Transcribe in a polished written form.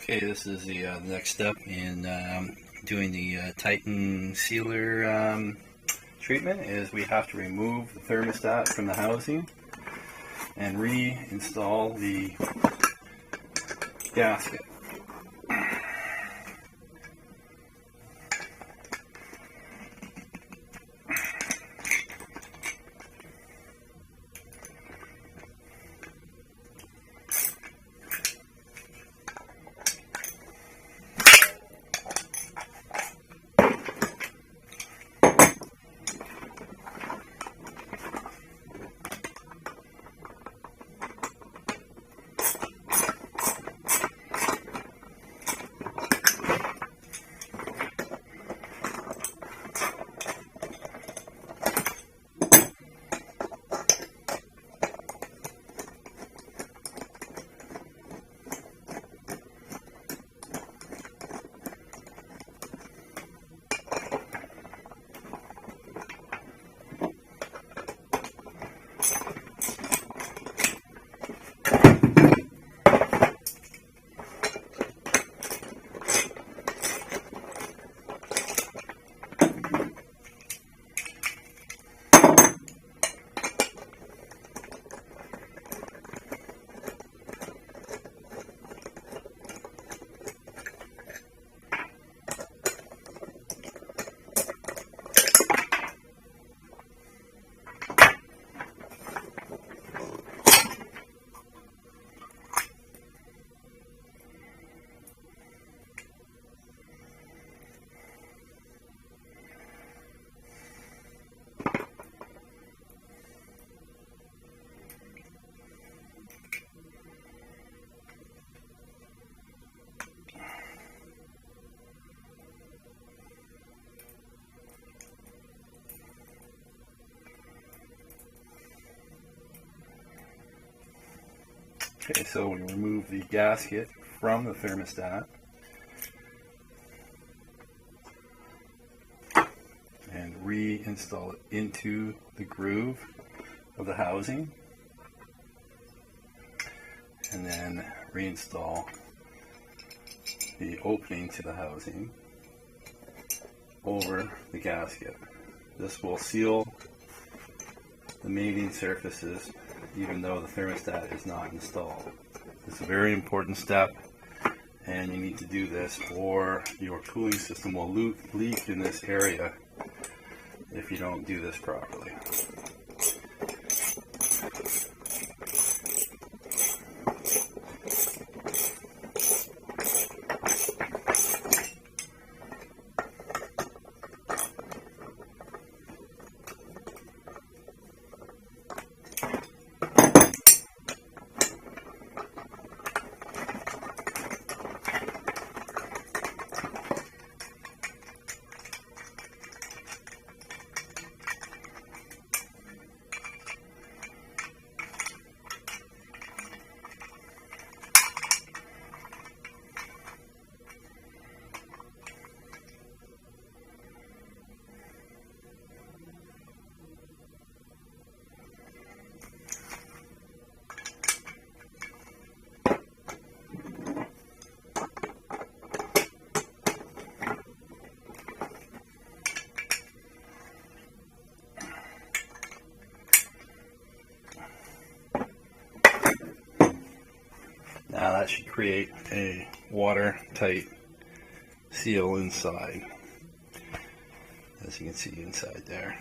Okay, this is the next step in doing the Titan sealer treatment. Is we have to remove the thermostat from the housing and reinstall the gasket. Okay, so we remove the gasket from the thermostat and reinstall it into the groove of the housing, and then reinstall the opening to the housing over the gasket. This will seal the mating surfaces even though the thermostat is not installed. It's a very important step, and you need to do this or your cooling system will leak in this area if you don't do this properly. Now that should create a watertight seal inside, as you can see inside there.